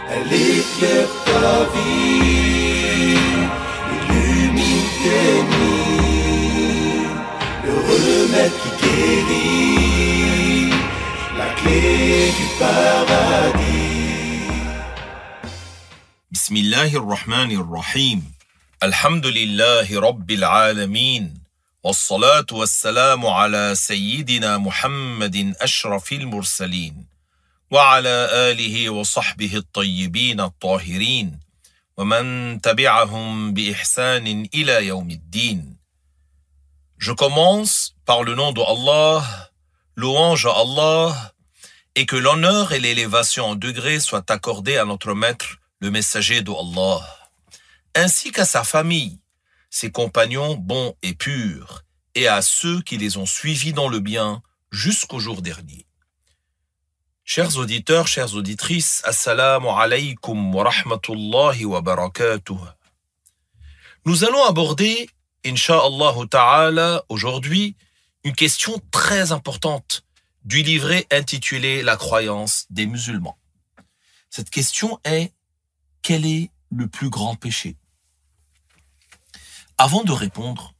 Elle éclaire ta vie, illumine tes nuits, le remède qui guérit, la clé du paradis. Bismillahirrahmanirrahim. Alhamdulillahi Rabbil Alameen. والصلاة والسلام على سيدنا محمد أشرف المرسلين وعلى آله وصحبه الطيبين الطاهرين ومن تبعهم بإحسان إلى يوم الدين. Je commence par le nom de Allah, louange à Allah, et que l'honneur et l'élévation en degrés soient accordés à notre maître, le messager de Allah, ainsi qu'à sa famille, ses compagnons bons et purs, et à ceux qui les ont suivis dans le bien jusqu'au jour dernier. Chers auditeurs, chères auditrices, assalamu alaykum wa rahmatullahi wa barakatuh. Nous allons aborder, incha'Allah ta'ala, aujourd'hui, une question très importante du livret intitulé « La croyance des musulmans ». Cette question est « Quel est le plus grand péché ?» Avant de répondre,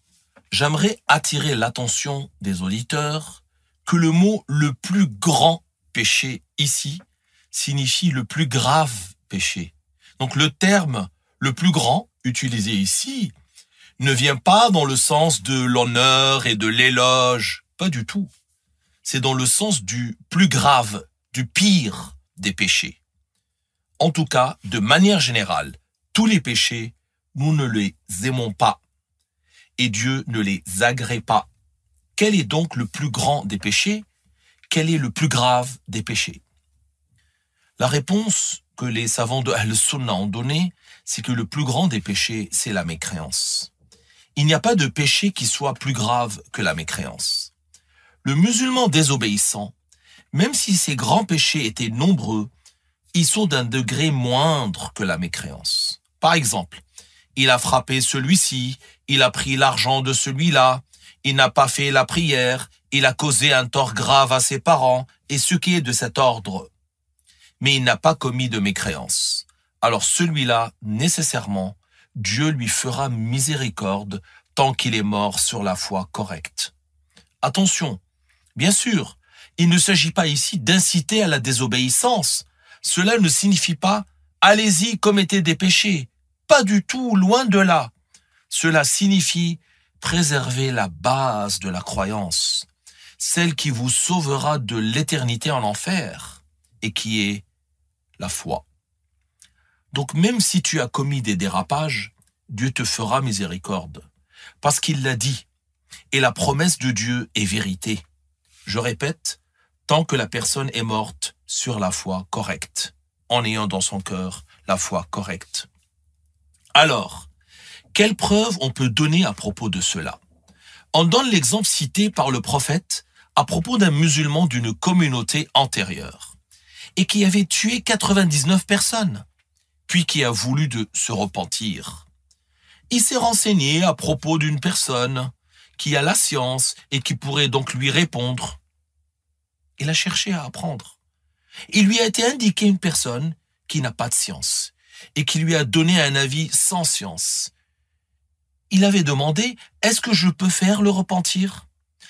j'aimerais attirer l'attention des auditeurs que le mot « le plus grand péché » ici signifie le plus grave péché. Donc le terme « le plus grand » utilisé ici ne vient pas dans le sens de l'honneur et de l'éloge, pas du tout. C'est dans le sens du plus grave, du pire des péchés. En tout cas, de manière générale, tous les péchés, nous ne les aimons pas. Et Dieu ne les agrée pas. Quel est donc le plus grand des péchés? Quel est le plus grave des péchés? La réponse que les savants de Ahl-Sunnah ont donnée, c'est que le plus grand des péchés, c'est la mécréance. Il n'y a pas de péché qui soit plus grave que la mécréance. Le musulman désobéissant, même si ses grands péchés étaient nombreux, ils sont d'un degré moindre que la mécréance. Par exemple, il a frappé celui-ci, il a pris l'argent de celui-là, il n'a pas fait la prière, il a causé un tort grave à ses parents, et ce qui est de cet ordre. Mais il n'a pas commis de mécréance. Alors celui-là, nécessairement, Dieu lui fera miséricorde tant qu'il est mort sur la foi correcte. Attention, bien sûr, il ne s'agit pas ici d'inciter à la désobéissance. Cela ne signifie pas « allez-y, commettez des péchés ». Pas du tout, loin de là. Cela signifie préserver la base de la croyance, celle qui vous sauvera de l'éternité en enfer, et qui est la foi. Donc même si tu as commis des dérapages, Dieu te fera miséricorde, parce qu'il l'a dit, et la promesse de Dieu est vérité. Je répète, tant que la personne est morte sur la foi correcte, en ayant dans son cœur la foi correcte. Alors, quelle preuve on peut donner à propos de cela? On donne l'exemple cité par le prophète à propos d'un musulman d'une communauté antérieure et qui avait tué 99 personnes, puis qui a voulu se repentir. Il s'est renseigné à propos d'une personne qui a la science et qui pourrait donc lui répondre. Il a cherché à apprendre. Il lui a été indiqué une personne qui n'a pas de science et qui lui a donné un avis sans science. Il avait demandé, est-ce que je peux faire le repentir?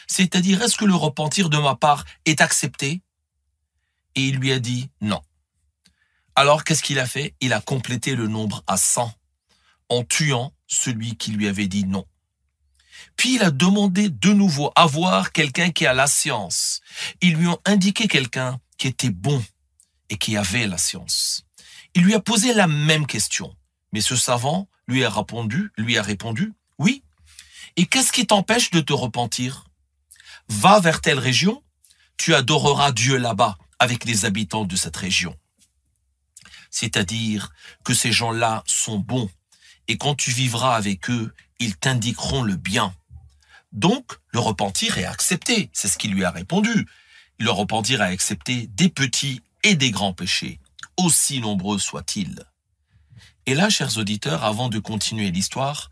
C'est-à-dire, est-ce que le repentir de ma part est accepté? Et il lui a dit non. Alors, qu'est-ce qu'il a fait? Il a complété le nombre à 100 en tuant celui qui lui avait dit non. Puis il a demandé de nouveau à voir quelqu'un qui a la science. Ils lui ont indiqué quelqu'un qui était bon et qui avait la science. Il lui a posé la même question, mais ce savant lui a répondu, oui. Et qu'est-ce qui t'empêche de te repentir? Va vers telle région, tu adoreras Dieu là-bas avec les habitants de cette région. C'est-à-dire que ces gens-là sont bons, et quand tu vivras avec eux, ils t'indiqueront le bien. Donc, le repentir est accepté, c'est ce qu'il lui a répondu. Le repentir est accepté des petits et des grands péchés, aussi nombreux soient-ils. Et là, chers auditeurs, avant de continuer l'histoire,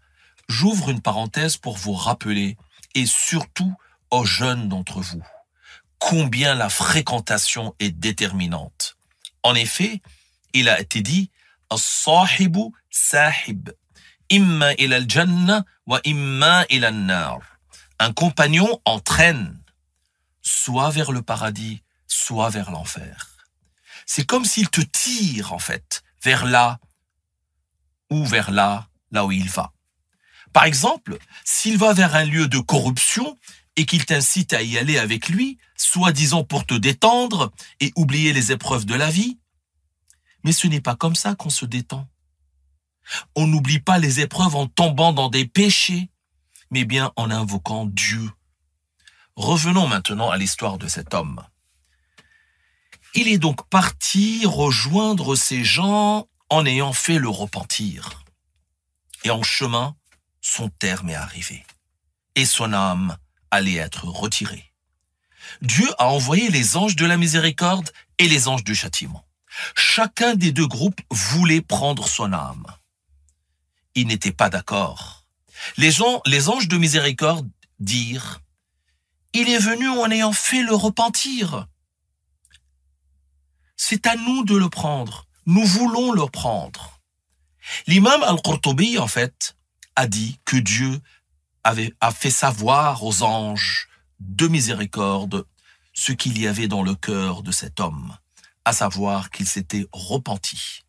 j'ouvre une parenthèse pour vous rappeler, et surtout aux jeunes d'entre vous, combien la fréquentation est déterminante. En effet, Il a été dit « As-sahibu sahib, imma ila al-jannah wa imma ila an-nar » Un compagnon entraîne soit vers le paradis, soit vers l'enfer. C'est comme s'il te tire, en fait, vers là ou vers là où il va. Par exemple, s'il va vers un lieu de corruption et qu'il t'incite à y aller avec lui, soi-disant pour te détendre et oublier les épreuves de la vie, mais ce n'est pas comme ça qu'on se détend. On n'oublie pas les épreuves en tombant dans des péchés, mais bien en invoquant Dieu. Revenons maintenant à l'histoire de cet homme. Il est donc parti rejoindre ces gens en ayant fait le repentir. Et en chemin, son terme est arrivé. Et son âme allait être retirée. Dieu a envoyé les anges de la miséricorde et les anges du châtiment. Chacun des deux groupes voulait prendre son âme. Ils n'étaient pas d'accord. Les anges de miséricorde dirent « Il est venu en ayant fait le repentir. C'est à nous de le prendre. Nous voulons le prendre. » L'imam Al-Qurtubi, en fait, a dit que Dieu a fait savoir aux anges de miséricorde ce qu'il y avait dans le cœur de cet homme, à savoir qu'il s'était repenti.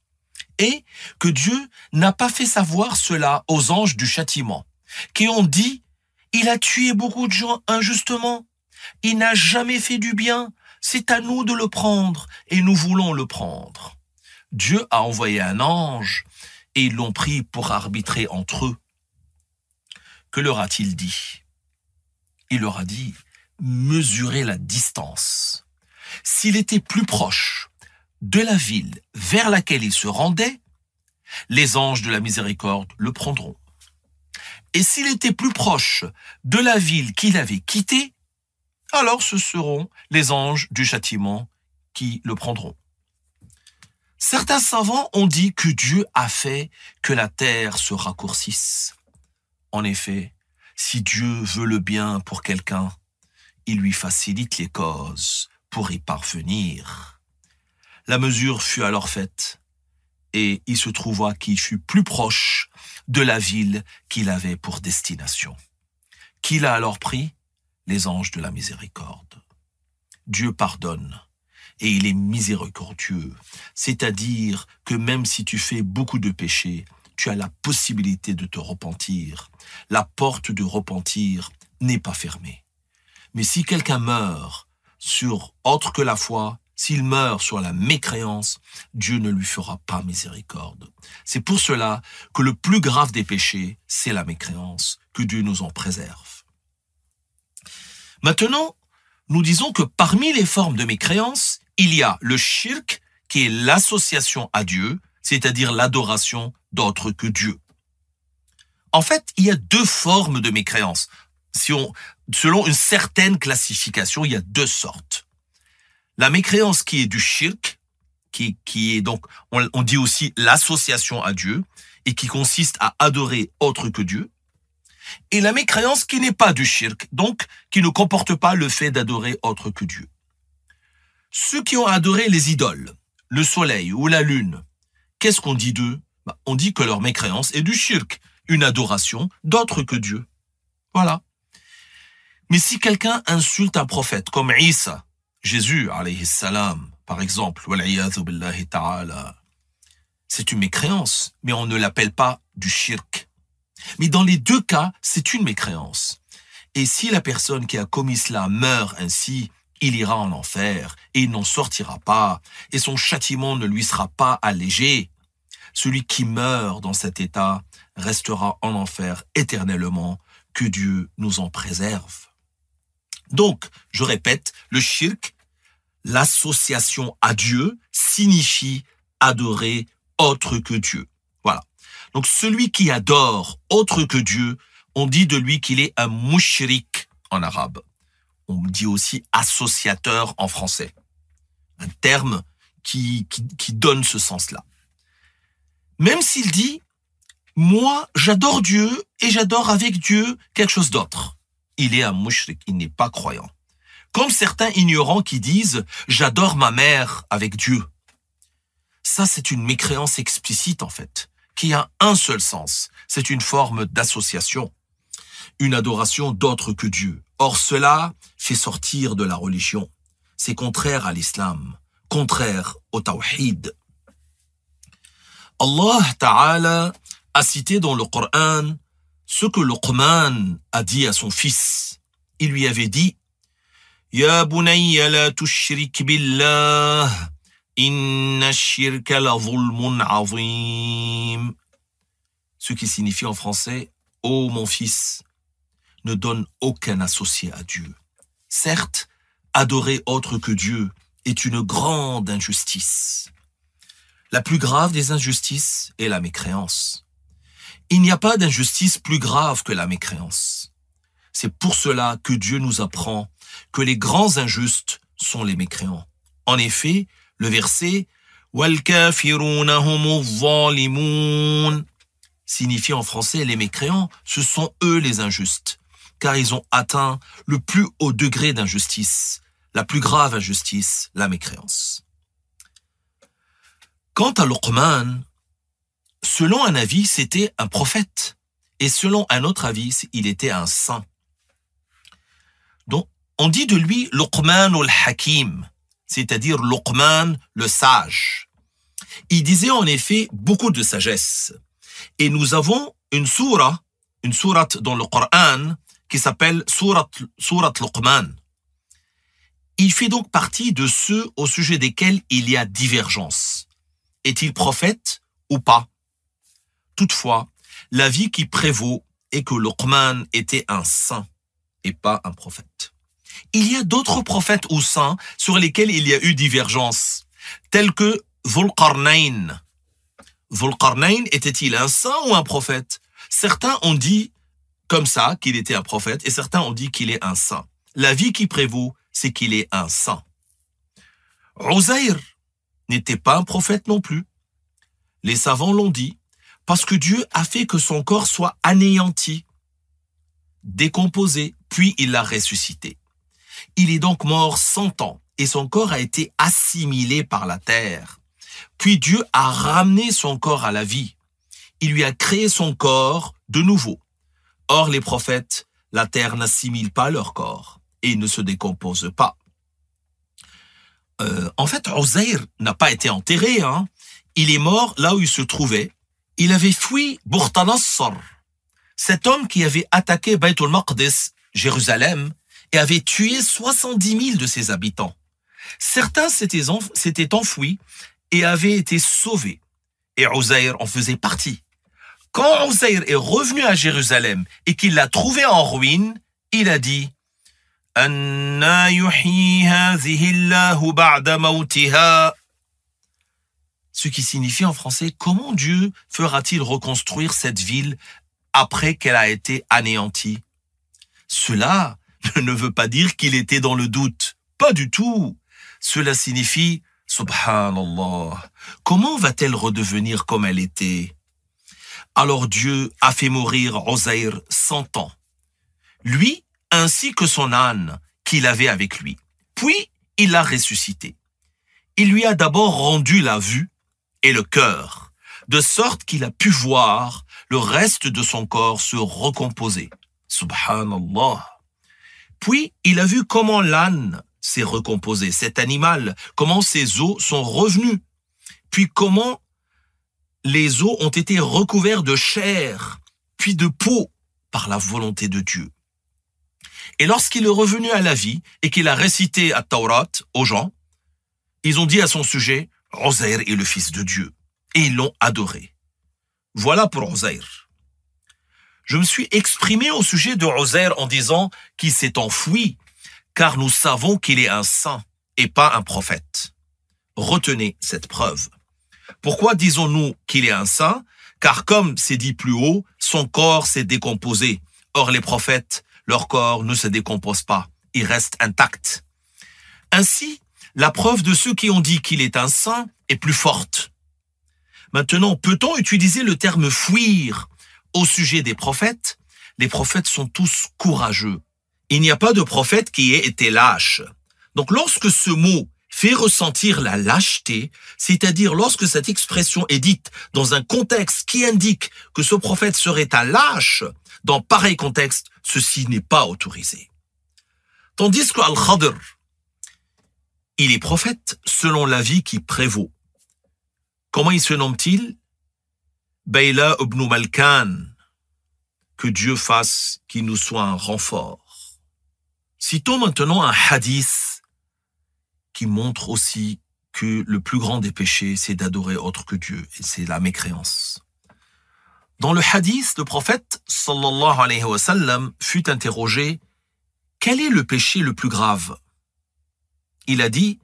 Et que Dieu n'a pas fait savoir cela aux anges du châtiment, qui ont dit « Il a tué beaucoup de gens injustement, il n'a jamais fait du bien, c'est à nous de le prendre et nous voulons le prendre. » Dieu a envoyé un ange et ils l'ont pris pour arbitrer entre eux. Que leur a-t-il dit? Il leur a dit « Mesurez la distance. S'il était plus proche de la ville vers laquelle il se rendait, les anges de la miséricorde le prendront. Et s'il était plus proche de la ville qu'il avait quittée, alors ce seront les anges du châtiment qui le prendront. » Certains savants ont dit que Dieu a fait que la terre se raccourcisse. En effet, si Dieu veut le bien pour quelqu'un, il lui facilite les causes pour y parvenir. La mesure fut alors faite, et il se trouva qu'il fut plus proche de la ville qu'il avait pour destination. Qui l'a alors pris? Les anges de la miséricorde. Dieu pardonne, et il est miséricordieux, c'est-à-dire que même si tu fais beaucoup de péchés, tu as la possibilité de te repentir. La porte de repentir n'est pas fermée. Mais si quelqu'un meurt sur autre que la foi, s'il meurt sur la mécréance, Dieu ne lui fera pas miséricorde. C'est pour cela que le plus grave des péchés, c'est la mécréance, que Dieu nous en préserve. Maintenant, nous disons que parmi les formes de mécréance, il y a le shirk, qui est l'association à Dieu, c'est-à-dire l'adoration d'autre que Dieu. En fait, il y a deux formes de mécréance. Selon une certaine classification, il y a deux sortes. La mécréance qui est du shirk, qui est donc, on dit aussi l'association à Dieu, et qui consiste à adorer autre que Dieu. Et la mécréance qui n'est pas du shirk, donc qui ne comporte pas le fait d'adorer autre que Dieu. Ceux qui ont adoré les idoles, le soleil ou la lune, qu'est-ce qu'on dit d'eux? On dit que leur mécréance est du shirk, une adoration d'autre que Dieu. Voilà. Mais si quelqu'un insulte un prophète comme Isa, Jésus, alayhi salam, par exemple, wal'iyadhu billahi ta'ala, c'est une mécréance, mais on ne l'appelle pas du shirk. Mais dans les deux cas, c'est une mécréance. Et si la personne qui a commis cela meurt ainsi, il ira en enfer et il n'en sortira pas, et son châtiment ne lui sera pas allégé. Celui qui meurt dans cet état restera en enfer éternellement, que Dieu nous en préserve. Donc, je répète, le shirk, l'association à Dieu, signifie adorer autre que Dieu. Voilà. Donc, celui qui adore autre que Dieu, on dit de lui qu'il est un mushrik en arabe. On dit aussi associateur en français. Un terme qui donne ce sens-là. Même s'il dit, moi, j'adore Dieu et j'adore avec Dieu quelque chose d'autre. Il est un mushrik, il n'est pas croyant. Comme certains ignorants qui disent, j'adore ma mère avec Dieu. Ça, c'est une mécréance explicite, en fait, qui a un seul sens. C'est une forme d'association, une adoration d'autre que Dieu. Or, cela fait sortir de la religion. C'est contraire à l'islam, contraire au tawhid. Allah Ta'ala a cité dans le Coran ce que Luqman a dit à son fils. Il lui avait dit « Ya bunayya la tushrik billah, inna ash-shirka la zulmun azim » Ce qui signifie en français « Ô mon fils, ne donne aucun associé à Dieu. » Certes, adorer autre que Dieu est une grande injustice. La plus grave des injustices est la mécréance. Il n'y a pas d'injustice plus grave que la mécréance. C'est pour cela que Dieu nous apprend que les grands injustes sont les mécréants. En effet, le verset « Wal-kafiruna humu zalimun » signifie en français les mécréants, ce sont eux les injustes, car ils ont atteint le plus haut degré d'injustice, la plus grave injustice, la mécréance. Quant à Luqman, selon un avis, c'était un prophète, et selon un autre avis, il était un saint. Donc, on dit de lui Luqman al-Hakim, c'est-à-dire Luqman le sage. Il disait en effet beaucoup de sagesse. Et nous avons une sourate dans le Coran qui s'appelle sourate Luqman. Il fait donc partie de ceux au sujet desquels il y a divergence. Est-il prophète ou pas? Toutefois, l'avis qui prévaut est que Luqman était un saint et pas un prophète. Il y a d'autres prophètes ou saints sur lesquels il y a eu divergence, tels que Dhul-Qarnayn. Dhul-Qarnayn était-il un saint ou un prophète? Certains ont dit comme ça qu'il était un prophète et certains ont dit qu'il est un saint. L'avis qui prévaut, c'est qu'il est un saint. Uzayr n'était pas un prophète non plus. Les savants l'ont dit parce que Dieu a fait que son corps soit anéanti, décomposé, puis il l'a ressuscité. Il est donc mort 100 ans et son corps a été assimilé par la terre. Puis Dieu a ramené son corps à la vie. Il lui a créé son corps de nouveau. Or, les prophètes, la terre n'assimile pas leur corps et ils ne se décomposent pas. En fait, Uzayr n'a pas été enterré. Il est mort là où il se trouvait. Il avait fui Bukhta-Nassar, cet homme qui avait attaqué Bayt al-Maqdis, Jérusalem, et avait tué 70 000 de ses habitants. Certains s'étaient enfouis et avaient été sauvés. Et Uzayr en faisait partie. Quand Uzayr est revenu à Jérusalem et qu'il l'a trouvé en ruine, il a dit « Anna yuhyi hadhihi Allahu ba'da mawtiha » ce qui signifie en français « Comment Dieu fera-t-il reconstruire cette ville après qu'elle a été anéantie ?» Cela ne veut pas dire qu'il était dans le doute. Pas du tout. Cela signifie « Subhanallah, comment va-t-elle redevenir comme elle était ?» Alors Dieu a fait mourir Uzayr 100 ans. Lui, ainsi que son âne qu'il avait avec lui. Puis, il l'a ressuscité. Il lui a d'abord rendu la vue et le cœur, de sorte qu'il a pu voir le reste de son corps se recomposer. Subhanallah. Puis, il a vu comment l'âne s'est recomposé, cet animal, comment ses os sont revenus, puis comment les os ont été recouverts de chair, puis de peau, par la volonté de Dieu. Et lorsqu'il est revenu à la vie et qu'il a récité à Taurat aux gens, ils ont dit à son sujet, Uzayr est le fils de Dieu. Et ils l'ont adoré. Voilà pour Uzayr. Je me suis exprimé au sujet de Uzayr en disant qu'il s'est enfoui, car nous savons qu'il est un saint et pas un prophète. Retenez cette preuve. Pourquoi disons-nous qu'il est un saint? Car comme c'est dit plus haut, son corps s'est décomposé. Or les prophètes, leur corps ne se décompose pas. Il reste intact. Ainsi, la preuve de ceux qui ont dit qu'il est un saint est plus forte. Maintenant, peut-on utiliser le terme « fuir » au sujet des prophètes? Les prophètes sont tous courageux. Il n'y a pas de prophète qui ait été lâche. Donc, lorsque ce mot « fait ressentir la lâcheté, c'est-à-dire lorsque cette expression est dite dans un contexte qui indique que ce prophète serait un lâche, dans pareil contexte, ceci n'est pas autorisé. Tandis que Al-Khadr, il est prophète selon l'avis qui prévaut. Comment il se nomme-t-il? Bayla ibn Malkan. Que Dieu fasse qu'il nous soit un renfort. Citons maintenant un hadith qui montre aussi que le plus grand des péchés, c'est d'adorer autre que Dieu, et c'est la mécréance. Dans le hadith, le prophète, sallallahu alayhi wa sallam, fut interrogé, quel est le péché le plus grave? Il a dit,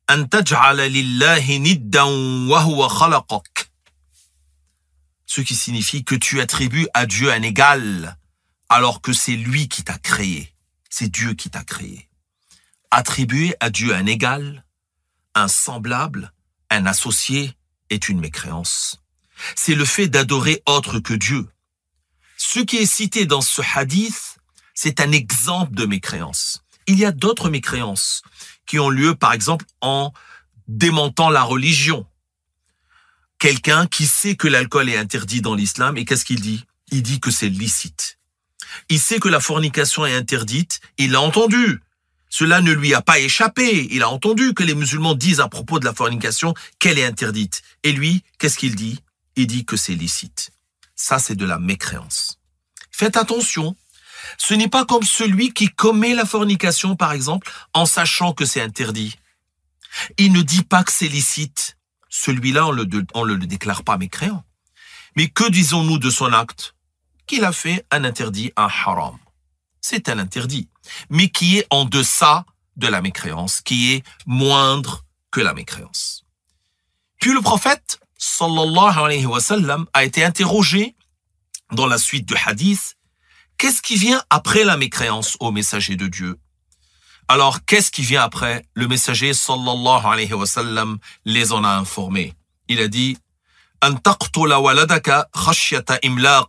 an taj'ala lillahi niddan wa huwa khalaqak. Ce qui signifie que tu attribues à Dieu un égal, alors que c'est lui qui t'a créé. C'est Dieu qui t'a créé. Attribuer à Dieu un égal, un semblable, un associé est une mécréance. C'est le fait d'adorer autre que Dieu. Ce qui est cité dans ce hadith, c'est un exemple de mécréance. Il y a d'autres mécréances qui ont lieu, par exemple, en démentant la religion. Quelqu'un qui sait que l'alcool est interdit dans l'islam, et qu'est-ce qu'il dit? Il dit que c'est licite. Il sait que la fornication est interdite, il l'a entendu. Cela ne lui a pas échappé. Il a entendu que les musulmans disent à propos de la fornication qu'elle est interdite. Et lui, qu'est-ce qu'il dit? Il dit que c'est licite. Ça, c'est de la mécréance. Faites attention. Ce n'est pas comme celui qui commet la fornication, par exemple, en sachant que c'est interdit. Il ne dit pas que c'est licite. Celui-là, on le déclare pas mécréant. Mais que disons-nous de son acte? Qu'il a fait un interdit, un haram. C'est un interdit, mais qui est en deçà de la mécréance, qui est moindre que la mécréance. Puis le prophète, sallallahu alayhi wa sallam, a été interrogé dans la suite du hadith, qu'est-ce qui vient après la mécréance, ô messager de Dieu? Alors, qu'est-ce qui vient après? Le messager, sallallahu alayhi wa sallam, les en a informés. Il a dit, an taqtula waladaka khashyata imlaq.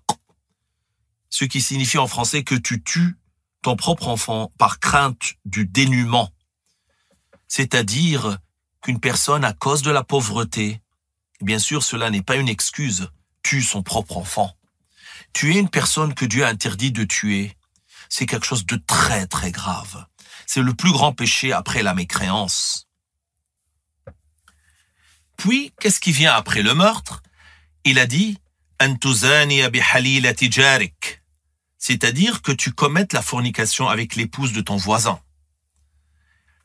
Ce qui signifie en français que tu tues ton propre enfant par crainte du dénuement. C'est-à-dire qu'une personne, à cause de la pauvreté, bien sûr, cela n'est pas une excuse, tue son propre enfant. Tuer une personne que Dieu a interdit de tuer, c'est quelque chose de très, très grave. C'est le plus grand péché après la mécréance. Puis, qu'est-ce qui vient après le meurtre? Il a dit, an tuzaniya bihalilati jarik. C'est-à-dire que tu commettes la fornication avec l'épouse de ton voisin.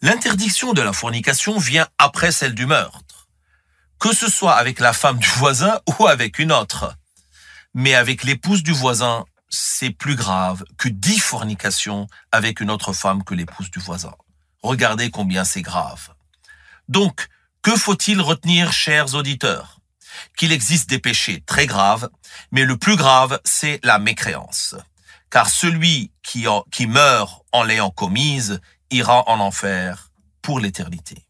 L'interdiction de la fornication vient après celle du meurtre, que ce soit avec la femme du voisin ou avec une autre. Mais avec l'épouse du voisin, c'est plus grave que 10 fornications avec une autre femme que l'épouse du voisin. Regardez combien c'est grave. Donc, que faut-il retenir, chers auditeurs? Qu'il existe des péchés très graves, mais le plus grave, c'est la mécréance. Car celui qui meurt en l'ayant commise ira en enfer pour l'éternité.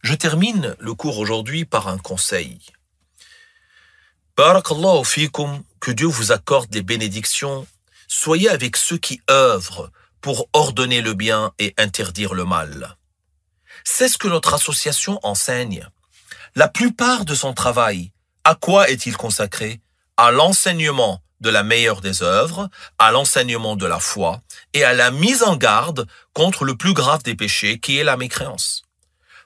Je termine le cours aujourd'hui par un conseil. Barakallahu fikum, que Dieu vous accorde les bénédictions. Soyez avec ceux qui œuvrent pour ordonner le bien et interdire le mal. C'est ce que notre association enseigne. La plupart de son travail, à quoi est-il consacré? À l'enseignement de la meilleure des œuvres, à l'enseignement de la foi et à la mise en garde contre le plus grave des péchés qui est la mécréance.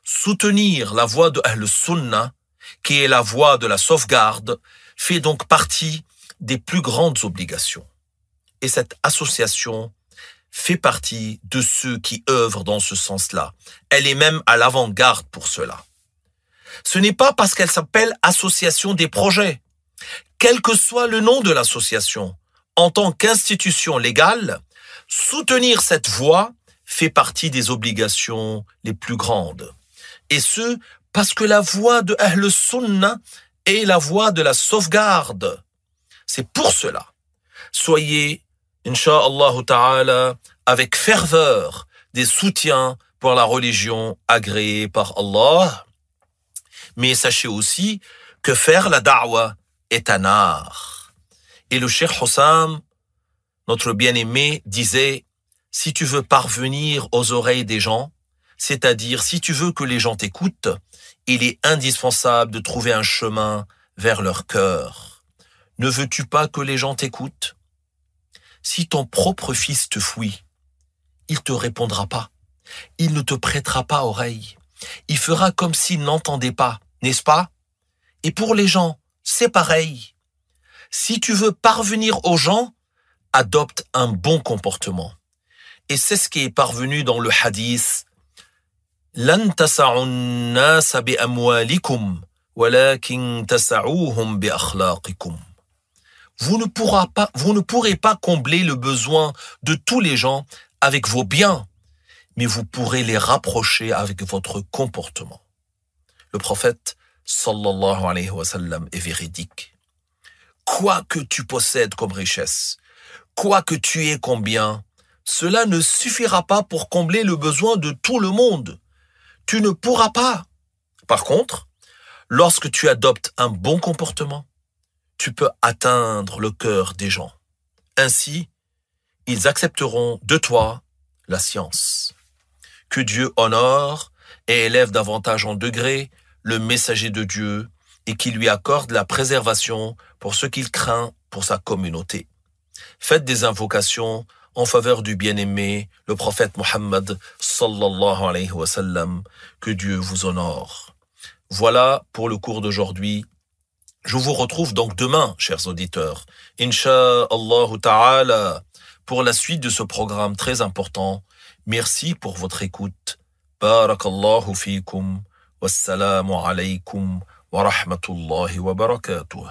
Soutenir la voie de Ahl-Sunnah, qui est la voie de la sauvegarde, fait donc partie des plus grandes obligations. Et cette association fait partie de ceux qui œuvrent dans ce sens-là. Elle est même à l'avant-garde pour cela. Ce n'est pas parce qu'elle s'appelle Association des projets. Quel que soit le nom de l'association, en tant qu'institution légale, soutenir cette voie fait partie des obligations les plus grandes. Et ce, parce que la voie de Ahl-Sunnah est la voie de la sauvegarde. C'est pour cela. Soyez, incha'Allah ta'ala, avec ferveur, des soutiens pour la religion agréée par Allah. Mais sachez aussi que faire la da'wa est un art. Et le Cheikh Hossam, notre bien-aimé, disait, si tu veux parvenir aux oreilles des gens, C'est-à-dire, si tu veux que les gens t'écoutent, il est indispensable de trouver un chemin vers leur cœur. Ne veux-tu pas que les gens t'écoutent? Si ton propre fils te fuit, il te répondra pas. Il ne te prêtera pas oreille. Il fera comme s'il n'entendait pas, n'est-ce pas? Et pour les gens, c'est pareil. Si tu veux parvenir aux gens, adopte un bon comportement. Et c'est ce qui est parvenu dans le hadith. لن تسعوا الناس بأموالكم ولكن تسعوهم بأخلاقكم. Vous ne pourrez pas combler le besoin de tous les gens avec vos biens, mais vous pourrez les rapprocher avec votre comportement. Le prophète, sallallahu alayhi wa sallam, est véridique. Quoi que tu possèdes comme richesse, quoi que tu aies comme bien, cela ne suffira pas pour combler le besoin de tout le monde. Tu ne pourras pas. Par contre, lorsque tu adoptes un bon comportement, tu peux atteindre le cœur des gens. Ainsi, ils accepteront de toi la science. Que Dieu honore et élève davantage en degré le messager de Dieu et qu'il lui accorde la préservation pour ce qu'il craint pour sa communauté. Faites des invocations en faveur du bien-aimé, le prophète Mohammed sallallahu alayhi wa sallam, que Dieu vous honore. Voilà pour le cours d'aujourd'hui. Je vous retrouve donc demain, chers auditeurs, Inch'Allah ta'ala, pour la suite de ce programme très important. Merci pour votre écoute. Barakallahu fikum. Wassalamu alaykum wa rahmatullahi wa barakatuh.